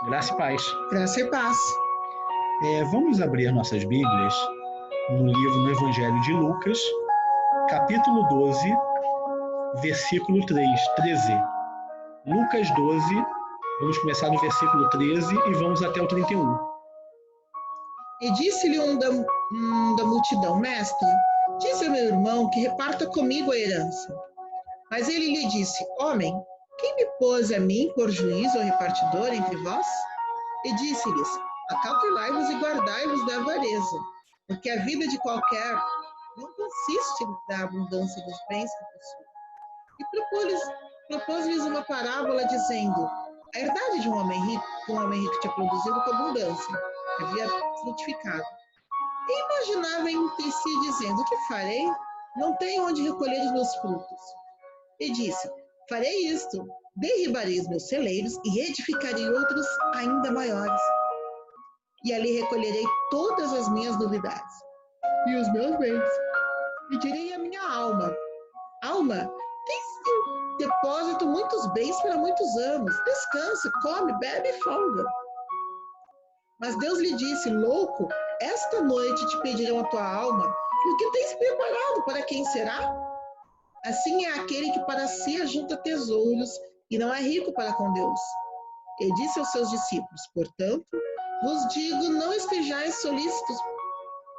Graça e paz. Graça e paz. Vamos abrir nossas Bíblias no Evangelho de Lucas, capítulo 12, versículo 13. Lucas 12, vamos começar no versículo 13 e vamos até o 31. E disse-lhe da multidão: Mestre, diz ao meu irmão que reparta comigo a herança. Mas ele lhe disse: Homem, quem me pôs a mim por juiz ou repartidor entre vós? E disse-lhes: Acautelai-vos e guardai-vos da avareza, porque a vida de qualquer não consiste da abundância dos bens que possui. E propôs-lhes uma parábola, dizendo: A herdade de um homem rico tinha produzido com abundância, havia frutificado. E imaginava entre si, dizendo: Que farei? Não tenho onde recolher os meus frutos. E disse: Farei isto, derribarei os meus celeiros e edificarei outros ainda maiores. E ali recolherei todas as minhas novidades e os meus bens. E direi à minha alma: Alma, tens em depósito muitos bens para muitos anos. Descansa, come, bebe e folga. Mas Deus lhe disse: Louco, esta noite te pedirão a tua alma, e o que tens preparado, para quem será? Assim é aquele que para si ajunta tesouros e não é rico para com Deus. E disse aos seus discípulos: Portanto, vos digo, não estejais solícitos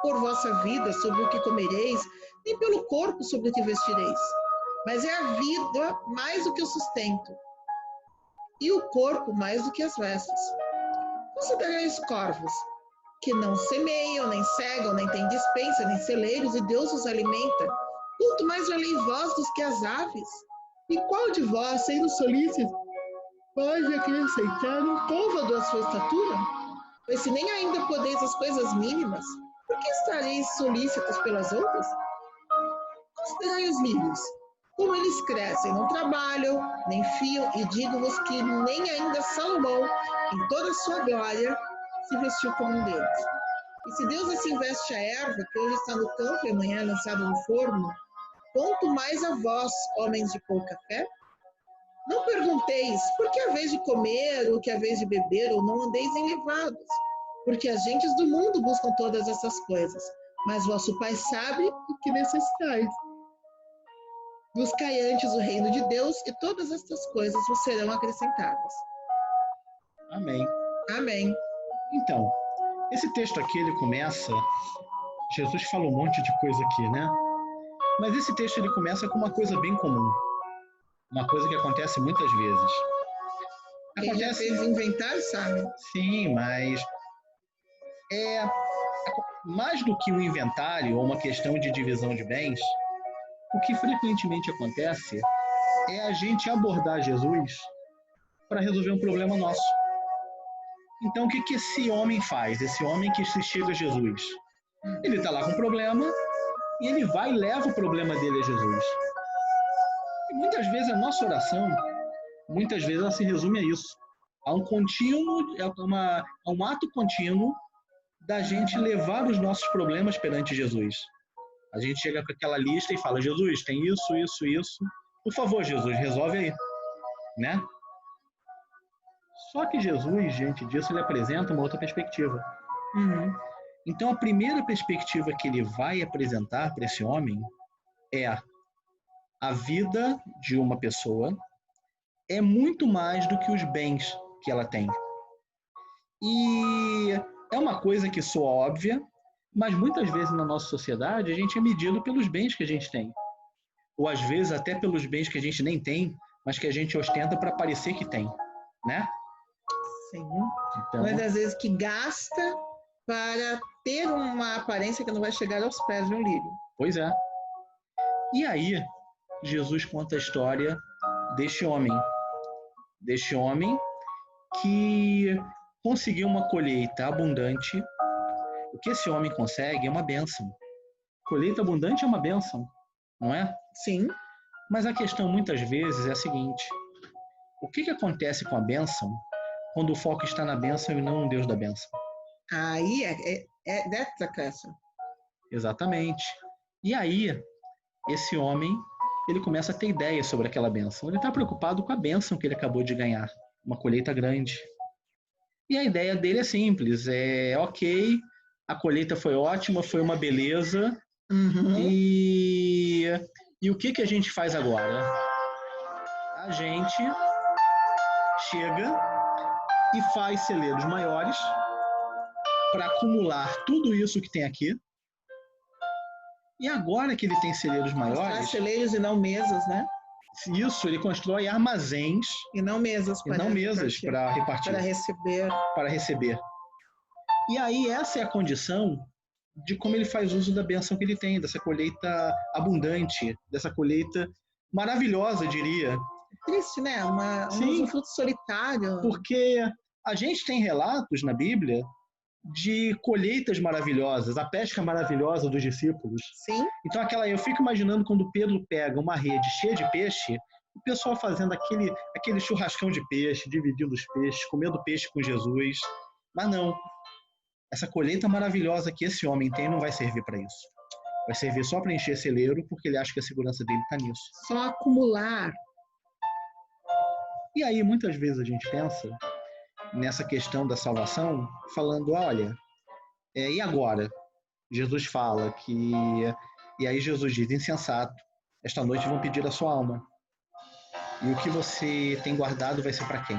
por vossa vida sobre o que comereis, nem pelo corpo sobre o que vestireis. Mas é a vida mais do que o sustento, e o corpo mais do que as vestes. Considerai os corvos, que não semeiam, nem cegam, nem têm despensa, nem celeiros, e Deus os alimenta. Quanto mais valei vós do que as aves? E qual de vós, sendo solícito, pode acrescentar um côvado à sua estatura? Pois se nem ainda podeis as coisas mínimas, por que estareis solícitos pelas outras? Considerai os lírios, como eles crescem, não trabalham, nem fiam, e digo-vos que nem ainda Salomão, em toda a sua glória, se vestiu como um deles. E se Deus assim veste a erva, que hoje está no campo e amanhã é lançada no forno, quanto mais a vós, homens de pouca fé? Não pergunteis, por que a vez de comer, ou que a vez de beber, ou não andeis enlevados? Porque as gentes do mundo buscam todas essas coisas, mas vosso Pai sabe o que necessitais. Buscai antes o reino de Deus, e todas estas coisas vos serão acrescentadas. Amém. Amém. Então, esse texto aqui, ele começa... Jesus falou um monte de coisa aqui, né? Mas esse texto, ele começa com uma coisa bem comum. Uma coisa que acontece muitas vezes. Quem já fez inventário sabe. Sim, mas mais do que um inventário ou uma questão de divisão de bens, o que frequentemente acontece é a gente abordar Jesus para resolver um problema nosso. Então, o que esse homem faz? Esse homem que se chega a Jesus. Ele está lá com um problema e ele vai e leva o problema dele a Jesus. E muitas vezes a nossa oração, muitas vezes ela se resume a isso. A um ato contínuo da gente levar os nossos problemas perante Jesus. A gente chega com aquela lista e fala: Jesus, tem isso, isso, isso. Por favor, Jesus, resolve aí. Né? Só que Jesus, diante disso, ele apresenta uma outra perspectiva. Então, a primeira perspectiva que ele vai apresentar para esse homem é: a vida de uma pessoa é muito mais do que os bens que ela tem. E é uma coisa que soa óbvia, mas muitas vezes na nossa sociedade a gente é medido pelos bens que a gente tem. Ou às vezes até pelos bens que a gente nem tem, mas que a gente ostenta para parecer que tem, né? Sim. Então, mas às vezes que gasta para ter uma aparência que não vai chegar aos pés de um lírio. Pois é. E aí, Jesus conta a história deste homem que conseguiu uma colheita abundante. O que esse homem consegue é uma bênção. Colheita abundante é uma bênção, não é? Sim. Mas a questão muitas vezes é a seguinte: o que acontece com a bênção quando o foco está na bênção e não no Deus da bênção? Aí that's the question. Exatamente. E aí, esse homem, ele começa a ter ideias sobre aquela bênção. Ele está preocupado com a bênção que ele acabou de ganhar, uma colheita grande. E a ideia dele é simples, ok, a colheita foi ótima, foi uma beleza, e o que a gente faz agora? A gente chega e faz celeiros maiores para acumular tudo isso que tem aqui. E agora que ele tem celeiros maiores... Faz celeiros e não mesas, né? Isso, ele constrói armazéns... E não mesas para repartir. Para receber. E aí essa é a condição de como ele faz uso da bênção que ele tem, dessa colheita abundante, dessa colheita maravilhosa, diria. Triste, né? Um fruto solitário. Porque a gente tem relatos na Bíblia de colheitas maravilhosas, a pesca maravilhosa dos discípulos. Sim. Então eu fico imaginando quando Pedro pega uma rede cheia de peixe, o pessoal fazendo aquele churrascão de peixe, dividindo os peixes, comendo peixe com Jesus. Mas não. Essa colheita maravilhosa que esse homem tem não vai servir para isso. Vai servir só para encher celeiro, porque ele acha que a segurança dele está nisso. Só acumular. E aí, muitas vezes a gente pensa nessa questão da salvação, falando, olha, e agora? Jesus fala que... E aí Jesus diz, insensato, esta noite vão pedir a sua alma. E o que você tem guardado vai ser para quem?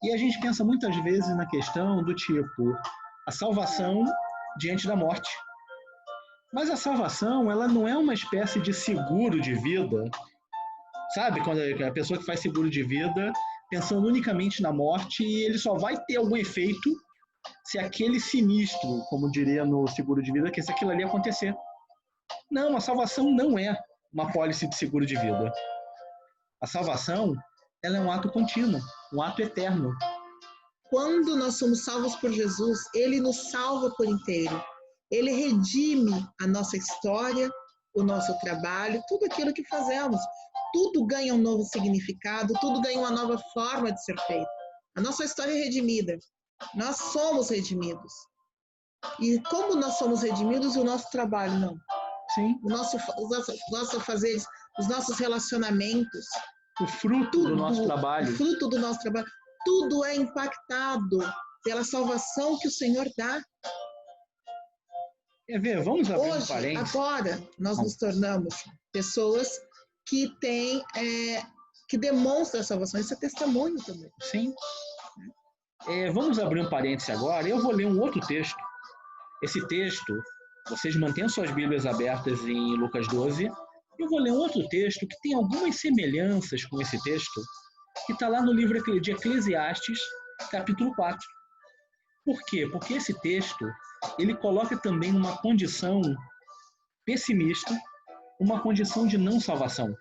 E a gente pensa muitas vezes na questão do tipo, a salvação diante da morte. Mas a salvação, ela não é uma espécie de seguro de vida. Sabe, quando a pessoa que faz seguro de vida, pensando unicamente na morte, ele só vai ter algum efeito se aquele sinistro, como diria no seguro de vida, que se aquilo ali acontecer. Não, a salvação não é uma pólice de seguro de vida. A salvação, ela é um ato contínuo, um ato eterno. Quando nós somos salvos por Jesus, Ele nos salva por inteiro. Ele redime a nossa história, o nosso trabalho, tudo aquilo que fazemos. Tudo ganha um novo significado, tudo ganha uma nova forma de ser feito. A nossa história é redimida. Nós somos redimidos. E como nós somos redimidos, o nosso trabalho não. Sim. Os nossos afazeres, os nossos relacionamentos. O fruto do nosso trabalho. O fruto do nosso trabalho. Tudo é impactado pela salvação que o Senhor dá. Quer ver? Vamos abrir Hoje, um parênteses. Agora, nós nos tornamos pessoas que têm, que demonstram a salvação. Isso é testemunho também. Sim. Vamos abrir um parêntese agora. Eu vou ler um outro texto. Esse texto, vocês mantenham suas Bíblias abertas em Lucas 12. Eu vou ler um outro texto que tem algumas semelhanças com esse texto, que está lá no livro de Eclesiastes, capítulo 4. Por quê? Porque esse texto, ele coloca também uma condição pessimista, uma condição de não salvação.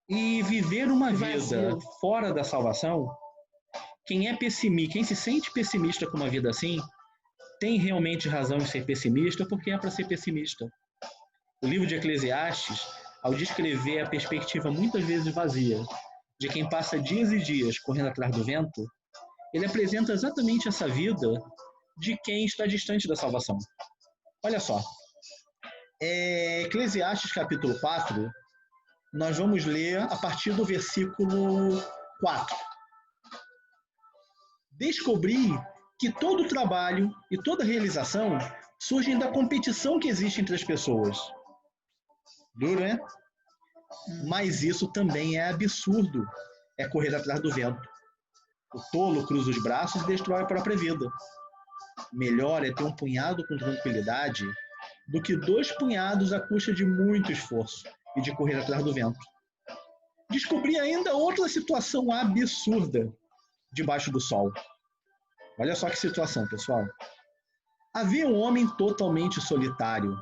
E viver uma vida fora da salvação, quem se sente pessimista com uma vida assim, tem realmente razão em ser pessimista, porque é para ser pessimista. O livro de Eclesiastes, ao descrever a perspectiva muitas vezes vazia de quem passa dias e dias correndo atrás do vento, ele apresenta exatamente essa vida de quem está distante da salvação. Olha só, Eclesiastes capítulo 4, nós vamos ler a partir do versículo 4. Descobri que todo trabalho e toda realização surgem da competição que existe entre as pessoas. Duro, né? Mas isso também é absurdo, é correr atrás do vento. O tolo cruza os braços e destrói a própria vida. Melhor é ter um punhado com tranquilidade do que 2 punhados à custa de muito esforço e de correr atrás do vento. Descobri ainda outra situação absurda debaixo do sol. Olha só que situação, pessoal. Havia um homem totalmente solitário.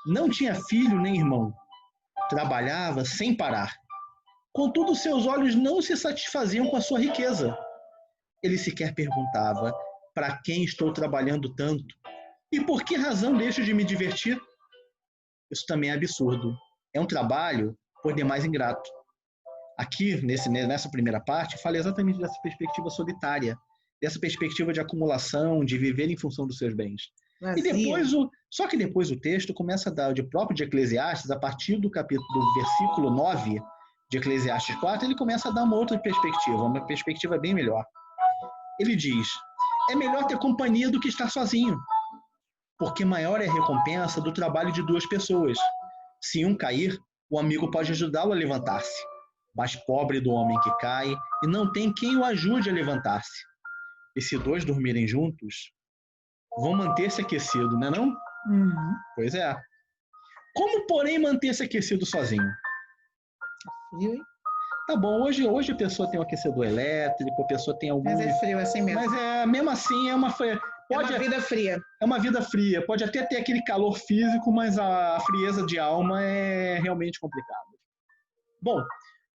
Não tinha filho nem irmão. Trabalhava sem parar. Contudo, seus olhos não se satisfaziam com a sua riqueza. Ele sequer perguntava: para quem estou trabalhando tanto? E por que razão deixo de me divertir? Isso também é absurdo. É um trabalho, por demais, ingrato. Aqui, nessa primeira parte, fala exatamente dessa perspectiva solitária, dessa perspectiva de acumulação, de viver em função dos seus bens. E depois só que depois o texto começa a dar, de próprio de Eclesiastes, a partir do versículo 9 de Eclesiastes 4, ele começa a dar uma outra perspectiva, uma perspectiva bem melhor. Ele diz: é melhor ter companhia do que estar sozinho, porque maior é a recompensa do trabalho de duas pessoas. Se um cair, o amigo pode ajudá-lo a levantar-se. Mas pobre do homem que cai e não tem quem o ajude a levantar-se. E se dois dormirem juntos, vão manter-se aquecidos, não é não? Uhum. Pois é. Como, porém, manter-se aquecido sozinho? Frio, hein? Tá bom, hoje a pessoa tem um aquecedor elétrico, a pessoa tem algum... Mas é frio assim mesmo. Mas mesmo assim é uma... Pode... É uma vida fria. É uma vida fria. Pode até ter aquele calor físico, mas a frieza de alma é realmente complicada. Bom,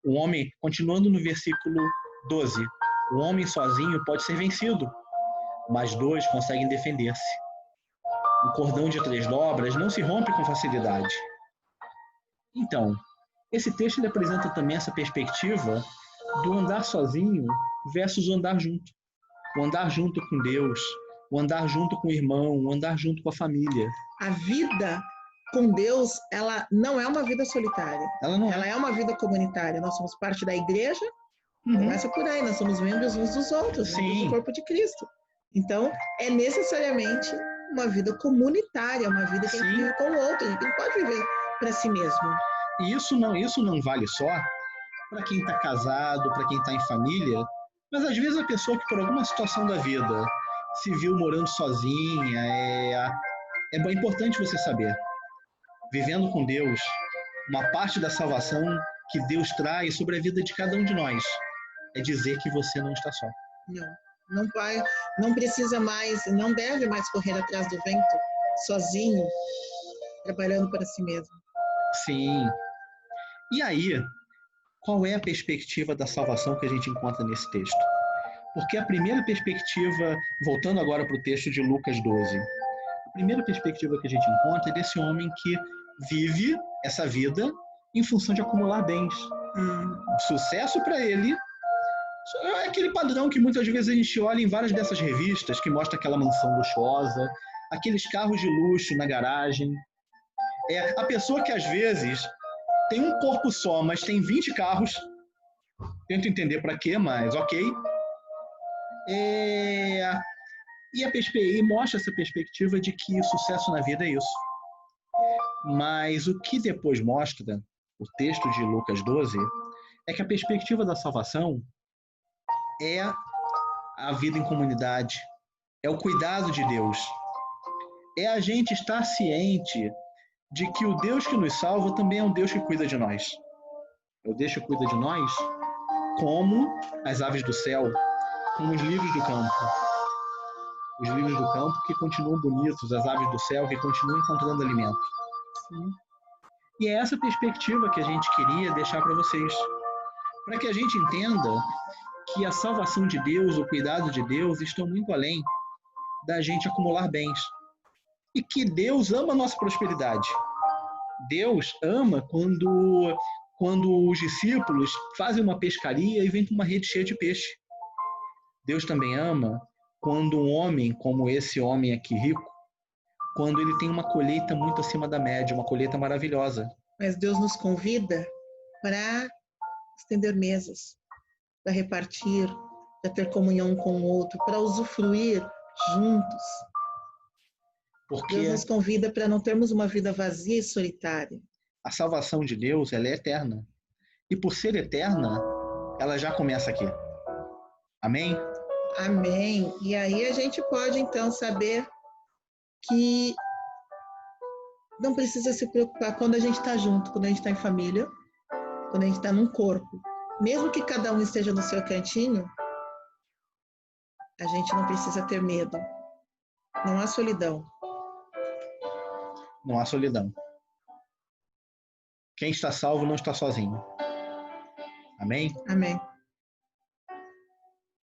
o homem, continuando no versículo 12, o homem sozinho pode ser vencido, mas dois conseguem defender-se. Um cordão de 3 dobras não se rompe com facilidade. Então, esse texto ele apresenta também essa perspectiva do andar sozinho versus o andar junto. O andar junto com Deus, o andar junto com o irmão, o andar junto com a família. A vida com Deus, ela não é uma vida solitária. Ela é uma vida comunitária. Nós somos parte da igreja, começa por aí, nós somos membros uns dos outros, membros do corpo de Cristo. Então, é necessariamente uma vida comunitária, uma vida que a gente vive com o outro, a gente não pode viver para si mesmo. E isso não vale só para quem está casado, para quem está em família, mas às vezes a pessoa que por alguma situação da vida se viu morando sozinha, é importante você saber. Vivendo com Deus, uma parte da salvação que Deus traz sobre a vida de cada um de nós é dizer que você não está só. Não precisa mais, não deve mais correr atrás do vento, sozinho, trabalhando para si mesmo. Sim. E aí, qual é a perspectiva da salvação que a gente encontra nesse texto? Porque a primeira perspectiva, voltando agora para o texto de Lucas 12, a primeira perspectiva que a gente encontra é desse homem que vive essa vida em função de acumular bens. Sucesso para ele é aquele padrão que muitas vezes a gente olha em várias dessas revistas, que mostra aquela mansão luxuosa, aqueles carros de luxo na garagem. É a pessoa que às vezes tem um corpo só, mas tem 20 carros. Tento entender para quê, mas ok. E mostra essa perspectiva de que sucesso na vida é isso. Mas o que depois mostra o texto de Lucas 12 é que a perspectiva da salvação é a vida em comunidade, é o cuidado de Deus, é a gente estar ciente de que o Deus que nos salva também é um Deus que cuida de nós. É o Deus que cuida de nós como as aves do céu, como os lírios do campo. Os lírios do campo que continuam bonitos, as aves do céu que continuam encontrando alimento. Sim. E é essa perspectiva que a gente queria deixar para vocês, para que a gente entenda que a salvação de Deus, o cuidado de Deus, estão muito além da gente acumular bens. E que Deus ama a nossa prosperidade. Deus ama quando os discípulos fazem uma pescaria e vêm com uma rede cheia de peixe. Deus também ama quando um homem, como esse homem aqui rico, quando ele tem uma colheita muito acima da média, uma colheita maravilhosa. Mas Deus nos convida para estender mesas, para repartir, para ter comunhão com o outro, para usufruir juntos. Porque Deus nos convida para não termos uma vida vazia e solitária. A salvação de Deus, ela é eterna. E por ser eterna, ela já começa aqui. Amém? Amém. E aí a gente pode, então, saber que não precisa se preocupar quando a gente está junto, quando a gente está em família, quando a gente está num corpo. Mesmo que cada um esteja no seu cantinho, a gente não precisa ter medo. Não há solidão. Não há solidão. Quem está salvo não está sozinho. Amém? Amém.